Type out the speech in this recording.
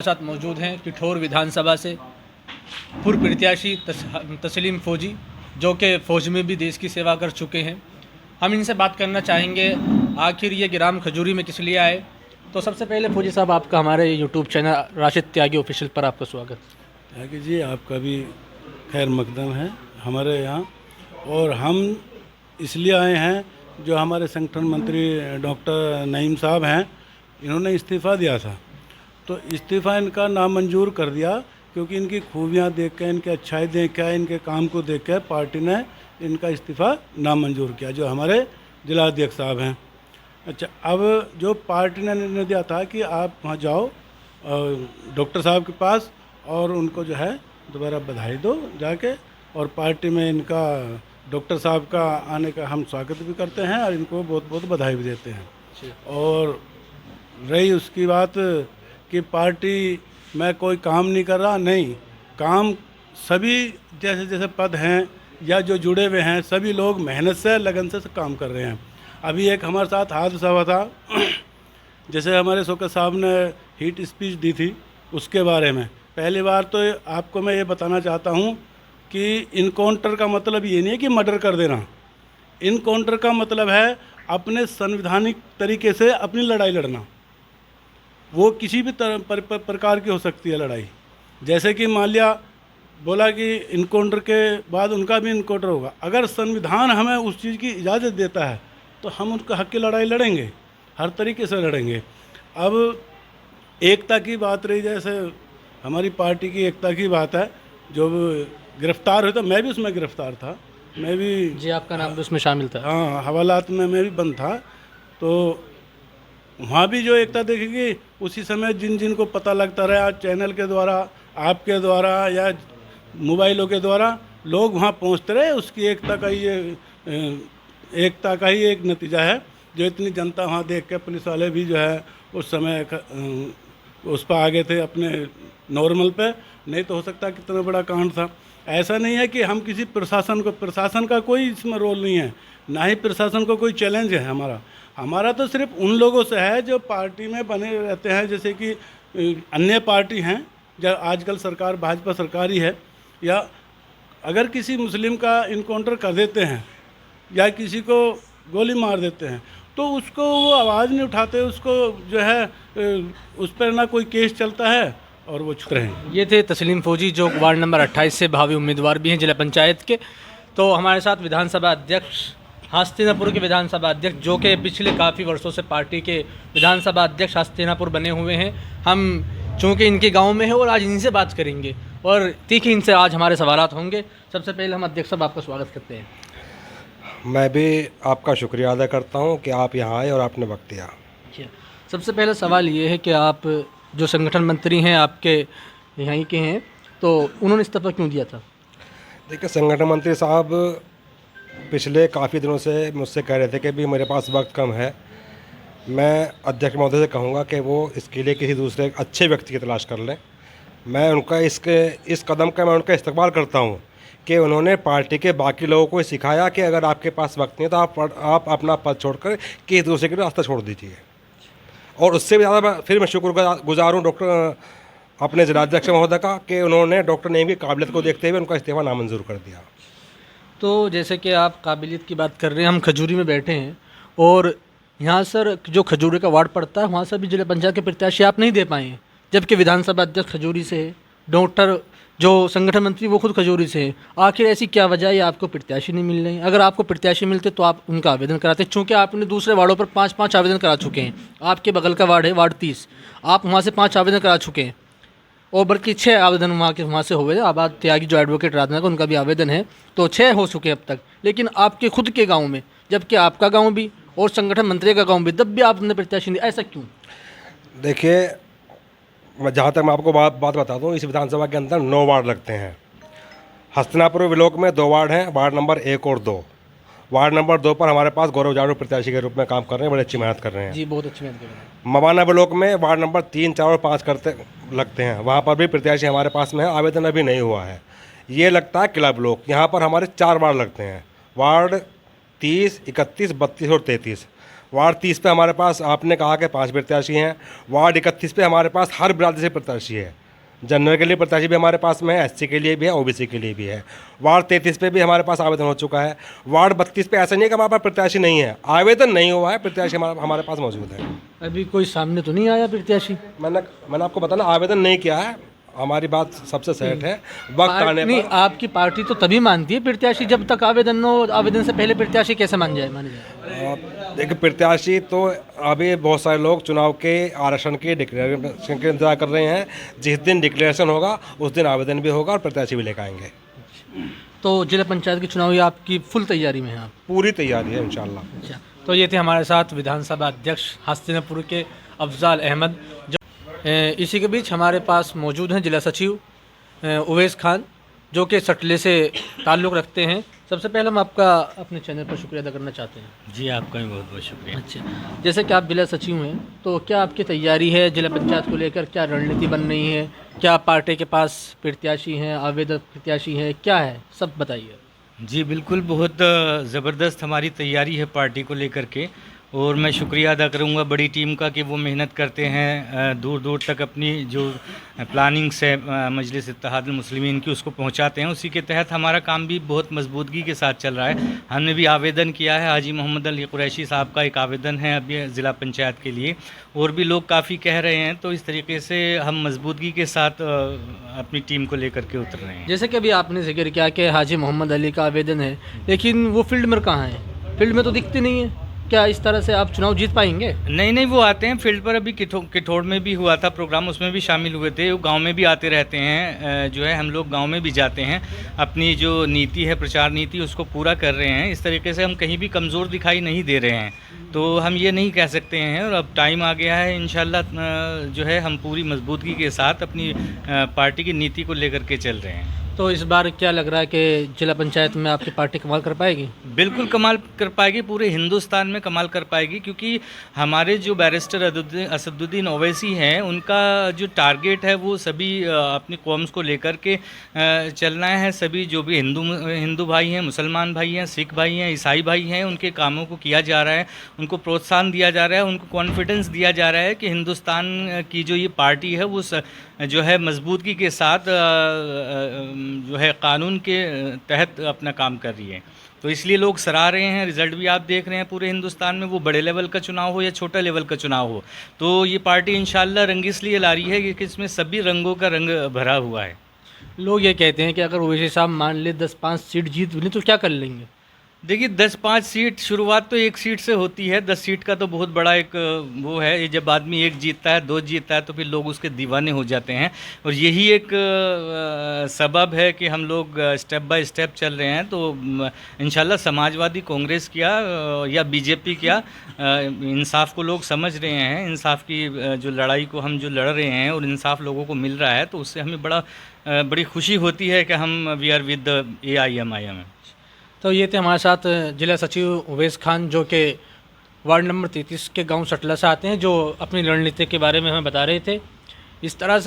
साथ मौजूद हैं किठौर विधानसभा से पूर्व प्रत्याशी तस्लीम फौजी, जो कि फ़ौज में भी देश की सेवा कर चुके हैं। हम इनसे बात करना चाहेंगे आखिर ये ग्राम खजूरी में किस लिए आए। तो सबसे पहले फौजी साहब, आपका हमारे यूट्यूब चैनल राशिद त्यागी ऑफिशियल पर आपका स्वागत। त्यागी जी, आपका भी खैर मकदम है हमारे यहाँ। और हम इसलिए आए हैं, जो हमारे संगठन मंत्री डॉक्टर नईम साहब हैं, इन्होंने इस्तीफ़ा दिया था, तो इस्तीफ़ा इनका नामंजूर कर दिया, क्योंकि इनकी खूबियाँ देख के, इनकी अच्छाई देख के, इनके काम को देख के पार्टी ने इनका इस्तीफ़ा नामंजूर किया, जो हमारे जिलाध्यक्ष साहब हैं। अच्छा, अब जो पार्टी ने निर्णय दिया था कि आप वहाँ जाओ डॉक्टर साहब के पास और उनको जो है दोबारा बधाई दो जाके, और पार्टी में इनका डॉक्टर साहब का आने का हम स्वागत भी करते हैं और इनको बहुत बहुत बधाई भी देते हैं। और रही उसकी बात कि पार्टी में कोई काम नहीं कर रहा, नहीं, काम सभी जैसे जैसे पद हैं या जो जुड़े हुए हैं सभी लोग मेहनत से, लगन से काम कर रहे हैं। अभी एक हमारे साथ हादसा हुआ था जैसे हमारे शौकत साहब ने हीट स्पीच दी थी, उसके बारे में पहली बार तो आपको मैं ये बताना चाहता हूँ कि इनकाउंटर का मतलब ये नहीं है कि मर्डर कर देना। इनकाउंटर का मतलब है अपने संवैधानिक तरीके से अपनी लड़ाई लड़ना। वो किसी भी प्रकार की हो सकती है लड़ाई। जैसे कि मान लिया बोला कि इनकाउंटर के बाद उनका भी इनकाउंटर होगा, अगर संविधान हमें उस चीज़ की इजाज़त देता है तो हम उनका हक की लड़ाई लड़ेंगे, हर तरीके से लड़ेंगे। अब एकता की बात रही, जैसे हमारी पार्टी की एकता की बात है, जो गिरफ्तार हुआ था, मैं भी उसमें गिरफ्तार था, मैं भी जी, आपका नाम भी उसमें शामिल था। हाँ, हवालात में मैं भी बंद था। तो वहाँ भी जो एकता देखेगी, उसी समय जिन जिन को पता लगता रहा चैनल के द्वारा, आपके द्वारा या मोबाइलों के द्वारा, लोग वहाँ पहुँचते रहे, उसकी एकता का ही एक नतीजा है। जो इतनी जनता वहाँ देख के पुलिस वाले भी जो है उस समय उस पर आगे थे अपने नॉर्मल पे, नहीं तो हो सकता कितना बड़ा कांड था। ऐसा नहीं है कि हम किसी प्रशासन का कोई इसमें रोल नहीं है, ना ही प्रशासन को कोई चैलेंज है। हमारा तो सिर्फ उन लोगों से है जो पार्टी में बने रहते हैं, जैसे कि अन्य पार्टी हैं, जब आजकल सरकार भाजपा सरकार ही है, या अगर किसी मुस्लिम का इनकाउंटर कर देते हैं या किसी को गोली मार देते हैं तो उसको वो आवाज़ नहीं उठाते, उसको जो है उस पर ना कोई केस चलता है और वो छुप रहे हैं। ये थे तस्लीम फौजी, जो वार्ड नंबर 28 से भावी उम्मीदवार भी हैं जिला पंचायत के। तो हमारे साथ विधानसभा अध्यक्ष, हस्तिनापुर के विधानसभा अध्यक्ष, जो कि पिछले काफ़ी वर्षों से पार्टी के विधानसभा अध्यक्ष हस्तिनापुर बने हुए हैं। हम चूँकि इनके गांव में है और आज इनसे बात करेंगे और तीखी इनसे आज हमारे सवालात होंगे। सबसे पहले हम अध्यक्ष साहब आपका स्वागत करते हैं। मैं भी आपका शुक्रिया अदा करता हूं कि आप यहाँ आए और आपने वक्त दिया। सबसे पहला सवाल ये है कि आप जो संगठन मंत्री हैं, आपके यहीं के हैं, तो उन्होंने इस्तीफा क्यों दिया था? देखिए, संगठन मंत्री साहब पिछले काफ़ी दिनों से मुझसे कह रहे थे कि भी मेरे पास वक्त कम है। मैं अध्यक्ष महोदय से कहूँगा कि वो इसके लिए किसी दूसरे अच्छे व्यक्ति की तलाश कर लें। मैं उनका इस कदम का मैं उनका इस्तकबाल करता हूँ कि उन्होंने पार्टी के बाकी लोगों को सिखाया कि अगर आपके पास वक्त नहीं है तो आप अपना पद छोड़कर किसी दूसरे के लिए रास्ता छोड़ दीजिए। और उससे भी ज़्यादा फिर मैं शुक्रगुजार हूँ डॉक्टर अपने जिलाध्यक्ष महोदय का कि उन्होंने डॉक्टर नईम की काबिलियत को देखते हुए उनका इस्तीफा नामंजूर कर दिया। तो जैसे कि आप काबिलियत की बात कर रहे हैं, हम खजूरी में बैठे हैं और यहाँ सर जो खजूरी का वार्ड पड़ता है, वहाँ से भी जिला पंचायत के प्रत्याशी आप नहीं दे पाए हैं, जबकि विधानसभा अध्यक्ष खजूरी से है, डॉक्टर जो संगठन मंत्री वो खुद खजूरी से हैं। आखिर ऐसी क्या वजह है आपको प्रत्याशी नहीं मिल रहे? अगर आपको प्रत्याशी मिलते तो आप उनका आवेदन कराते, चूँकि आपने दूसरे वार्डों पर 5-5 आवेदन करा चुके हैं। आपके बगल का वार्ड है वार्ड 30, आप वहाँ से 5 आवेदन करा चुके हैं, और बल्कि 6 आवेदन वहाँ से हुए हैं। आबाद त्यागी जो एडवोकेट राधना का, उनका भी आवेदन है, तो 6 हो चुके हैं अब तक। लेकिन आपके खुद के गाँव में, जबकि आपका गाँव भी और संगठन मंत्री का गाँव भी, तब भी आपने प्रत्याशी नहीं, ऐसा क्यों? देखिए, जहाँ तक मैं आपको बात बता दूँ, इस विधानसभा के अंदर 9 वार्ड लगते हैं। हस्तिनापुर ब्लॉक में 2 वार्ड हैं, वार्ड नंबर 1 और 2। वार्ड नंबर 2 पर हमारे पास गौरव जाटव प्रत्याशी के रूप में काम कर रहे हैं, बड़े अच्छी मेहनत कर रहे हैं जी, बहुत अच्छी मेहनत कर रहे हैं। मवाना ब्लॉक में वार्ड नंबर 3, 4 और 5 लगते हैं, वहाँ पर भी प्रत्याशी हमारे पास में है, आवेदन अभी नहीं हुआ है। ये लगता है किला ब्लॉक, यहाँ पर हमारे 4 वार्ड लगते हैं, वार्ड 30, 31, 32 और 33। वार्ड 30 पे हमारे पास आपने कहा कि 5 प्रत्याशी हैं। वार्ड 31 पे हमारे पास हर बिरादरी से प्रत्याशी है। जनरल के लिए प्रत्याशी भी हमारे पास में है, एससी के लिए भी है, ओबीसी के लिए भी है। वार्ड 33 पे भी हमारे पास आवेदन हो चुका है। वार्ड 32 पे ऐसा नहीं है कि हमारे पास प्रत्याशी नहीं है, आवेदन नहीं हुआ है, प्रत्याशी हमारे पास मौजूद है। अभी कोई सामने तो नहीं आया प्रत्याशी? मैंने आपको बताया ना, आवेदन नहीं किया है। हमारी बात सबसे सेट है, वक्त आने नहीं, पर। आपकी पार्टी तो तभी मानती है प्रत्याशी जब तक आवेदन न हो। आवेदन से पहले प्रत्याशी कैसे माने जाए? देखिए, प्रत्याशी तो अभी बहुत सारे लोग चुनाव के आरक्षण के डिक्लेरेशन के इंतजार कर रहे हैं। जिस दिन डिक्लेरेशन होगा उस दिन आवेदन भी होगा और प्रत्याशी भी लेकर आएंगे। तो जिला पंचायत की चुनाव ही आपकी फुल तैयारी में है आप? पूरी तैयारी है इंशाल्लाह। अच्छा, तो ये थे हमारे साथ विधानसभा अध्यक्ष हस्तिनापुर के अफजाल अहमद। इसी के बीच हमारे पास मौजूद हैं जिला सचिव उवैस खान, जो कि सटले से ताल्लुक़ रखते हैं। सबसे पहले हम आपका अपने चैनल पर शुक्रिया अदा करना चाहते हैं। जी, आपका भी बहुत बहुत शुक्रिया। अच्छा, जैसे कि आप जिला सचिव हैं, तो क्या आपकी तैयारी है जिला पंचायत को लेकर? क्या रणनीति बन रही है? क्या पार्टी के पास प्रत्याशी हैं, आवेदक प्रत्याशी हैं, क्या है, सब बताइए। जी बिल्कुल, बहुत ज़बरदस्त हमारी तैयारी है पार्टी को लेकर के, और मैं शुक्रिया अदा करूंगा बड़ी टीम का कि वो मेहनत करते हैं, दूर दूर तक अपनी जो प्लानिंग्स है मजलिस इत्तेहादुल मुस्लिमीन की उसको पहुंचाते हैं। उसी के तहत हमारा काम भी बहुत मजबूतगी के साथ चल रहा है। हमने भी आवेदन किया है, हाजी मोहम्मद अली कुरैशी साहब का एक आवेदन है अभी ज़िला पंचायत के लिए, और भी लोग काफ़ी कह रहे हैं। तो इस तरीके से हम मजबूतगी के साथ अपनी टीम को लेकर के उतर रहे हैं। जैसे कि अभी आपने जिक्र किया कि हाजी मोहम्मद अली का आवेदन है, लेकिन वो फील्ड में कहाँ है? फील्ड में तो दिखते नहीं है। क्या इस तरह से आप चुनाव जीत पाएंगे? नहीं, वो आते हैं फील्ड पर। अभी किठौड़ में भी हुआ था प्रोग्राम, उसमें भी शामिल हुए थे। वो गांव में भी आते रहते हैं, जो है हम लोग गांव में भी जाते हैं, अपनी जो नीति है, प्रचार नीति, उसको पूरा कर रहे हैं। इस तरीके से हम कहीं भी कमज़ोर दिखाई नहीं दे रहे हैं। तो हम ये नहीं कह सकते हैं, और अब टाइम आ गया है इंशाल्लाह जो है हम पूरी मजबूती के साथ अपनी पार्टी की नीति को लेकर के चल रहे हैं। तो इस बार क्या लग रहा है कि जिला पंचायत में आपकी पार्टी कमाल कर पाएगी? बिल्कुल कमाल कर पाएगी, पूरे हिंदुस्तान में कमाल कर पाएगी, क्योंकि हमारे जो बैरिस्टर असदुद्दीन ओवैसी हैं, उनका जो टारगेट है वो सभी अपनी कौम्स को लेकर के चलना है। सभी जो भी हिंदू भाई हैं, मुसलमान भाई हैं, सिख भाई हैं, ईसाई भाई हैं, उनके कामों को किया जा रहा है, उनको प्रोत्साहन दिया जा रहा है, उनको कॉन्फिडेंस दिया जा रहा है कि हिंदुस्तान की जो ये पार्टी है वो जो है मजबूती के साथ जो है कानून के तहत अपना काम कर रही है। तो इसलिए लोग सराह रहे हैं। रिज़ल्ट भी आप देख रहे हैं पूरे हिंदुस्तान में, वो बड़े लेवल का चुनाव हो या छोटा लेवल का चुनाव हो। तो ये पार्टी इंशाल्लाह रंग इसलिए ला रही है कि इसमें सभी रंगों का रंग भरा हुआ है। लोग ये कहते हैं कि अगर ओवैसी साहब मान ले 10-5 सीट जीत लें तो क्या कर लेंगे? देखिए, 10-5 सीट शुरुआत तो 1 सीट से होती है। 10 सीट का तो बहुत बड़ा एक वो है। ये जब आदमी 1 जीतता है, 2 जीतता है, तो फिर लोग उसके दीवाने हो जाते हैं। और यही एक सबब है कि हम लोग स्टेप बाय स्टेप चल रहे हैं। तो इंशाल्लाह समाजवादी कांग्रेस क्या या बीजेपी क्या, इंसाफ को लोग समझ रहे हैं। इंसाफ की जो लड़ाई को हम जो लड़ रहे हैं और इंसाफ लोगों को मिल रहा है, तो उससे हमें बड़ी खुशी होती है कि हम वी आर विद AIMIM। तो ये थे हमारे साथ जिला सचिव उवैस खान, जो कि वार्ड नंबर 33 के गांव सटला से आते हैं, जो अपनी रणनीति के बारे में हमें बता रहे थे। इस तरह से